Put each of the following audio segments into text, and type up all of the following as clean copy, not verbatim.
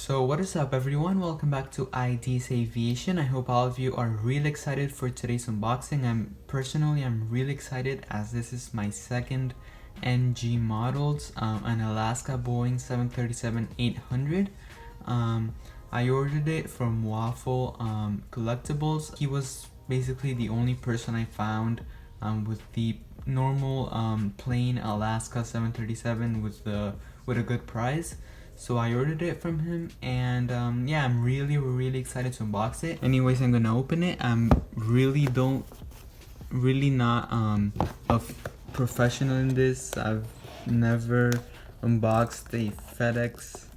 So what is up everyone, welcome back to ID's Aviation. I hope all of you are really excited for today's unboxing. I'm really excited as this is my second NG models, an Alaska Boeing 737-800. I ordered it from Waffle Collectibles. He was basically the only person I found with the normal plain Alaska 737 with a good price. So I ordered it from him, and yeah, I'm really excited to unbox it. Anyways, I'm gonna open it. I'm really not a professional in this. I've never unboxed a FedEx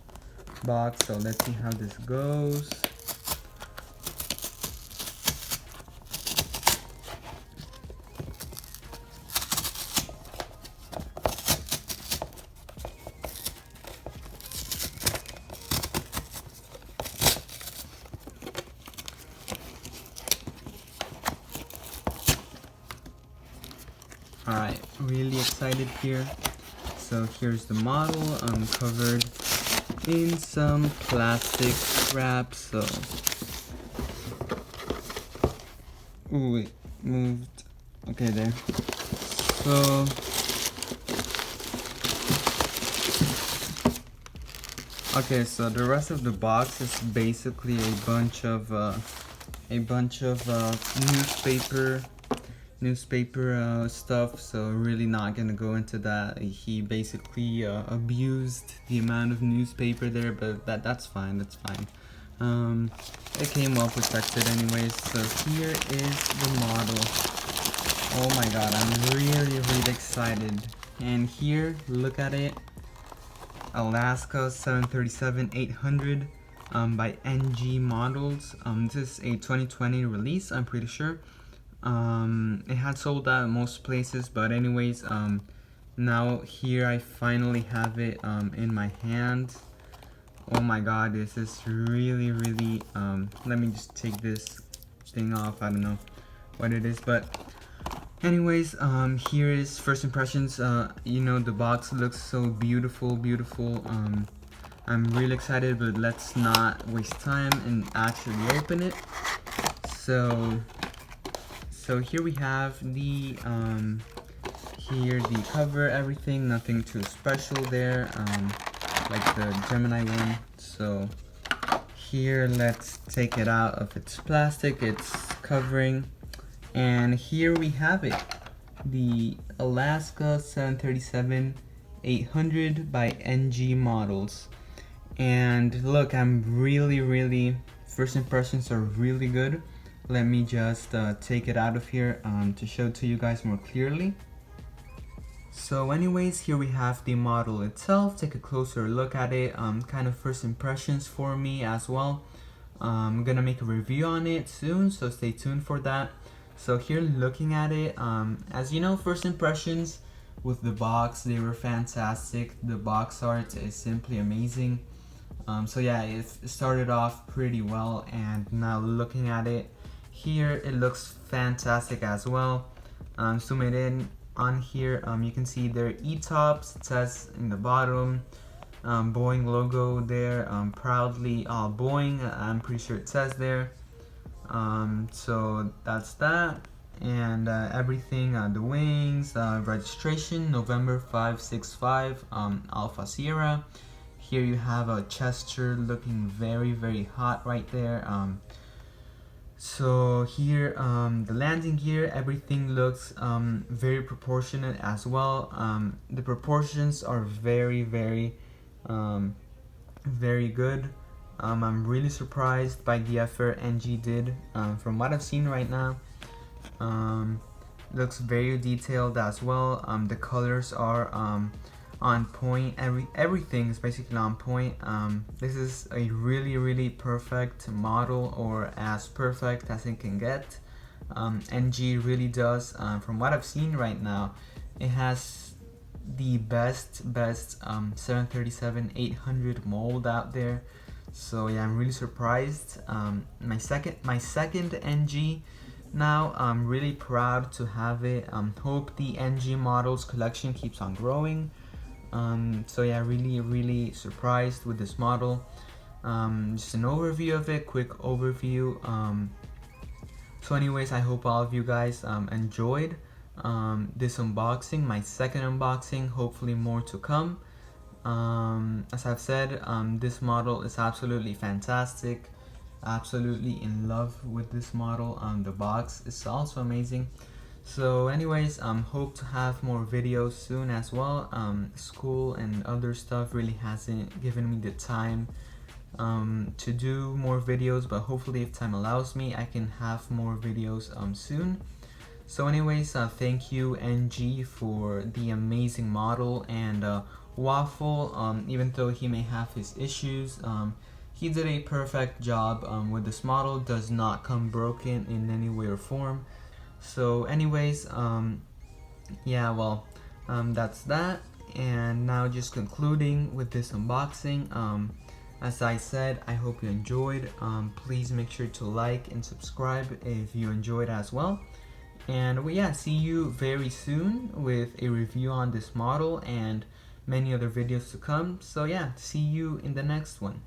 box, so let's see how this goes. Alright, really excited here. So here's the model, covered in some plastic wrap. So, ooh, it moved. Okay, there. So, okay, so the rest of the box is basically a bunch of newspaper stuff, so really not gonna go into that. He basically abused the amount of newspaper there, but that's fine. It came well protected anyways. So here is the model. Oh my god, I'm really excited. And here, look at it, Alaska 737-800 by NG Models. This is a 2020 release, I'm pretty sure. It had sold out in most places, but anyways, now here I finally have it in my hand. Oh my god, this is really let me just take this thing off. I don't know what it is, but anyways, here is first impressions. You know, the box looks so beautiful. I'm really excited, but let's not waste time and actually open it. So here we have the cover, everything, nothing too special there, like the Gemini one. So here, let's take it out of its plastic, its covering, and here we have it, the Alaska 737-800 by NG Models. And look, I'm really first impressions are really good. Let me just take it out of here to show to you guys more clearly. So anyways, here we have the model itself. Take a closer look at it. Kind of first impressions for me as well. I'm gonna make a review on it soon, so stay tuned for that. So here, looking at it, as you know, first impressions with the box, they were fantastic. The box art is simply amazing. So yeah, it started off pretty well, and now looking at it, here it looks fantastic as well. Zoom it in on here, you can see their E-tops. It says in the bottom, Boeing logo there, proudly Boeing, I'm pretty sure it says there. So that's that, and everything, the wings, registration November 565, Alpha Sierra. Here you have a Chester looking very hot right there. So here, the landing gear, everything looks very proportionate as well. The proportions are very good. I'm really surprised by the effort NG did. From what I've seen right now, looks very detailed as well. The colors are on point. Everything is basically on point. This is a really perfect model, or as perfect as it can get. NG really does. From what I've seen right now, it has the best 737-800 mold out there. So yeah, I'm really surprised. My second NG. Now I'm really proud to have it. Hope the NG models collection keeps on growing. So yeah, really surprised with this model. just an overview of it, quick overview. So anyways, I hope all of you guys enjoyed this unboxing, my second unboxing, hopefully more to come. As I've said, this model is absolutely fantastic, absolutely in love with this model. The box is also amazing. So anyways, hope to have more videos soon as well. School and other stuff really hasn't given me the time to do more videos, but hopefully if time allows me, I can have more videos soon. So anyways, thank you NG for the amazing model, and Waffle, even though he may have his issues, he did a perfect job with this model. Does not come broken in any way or form. So anyways, yeah, well, that's that. And now just concluding with this unboxing, as I said, I hope you enjoyed. Please make sure to like and subscribe if you enjoyed as well. And well, yeah, see you very soon with a review on this model and many other videos to come. So yeah, see you in the next one.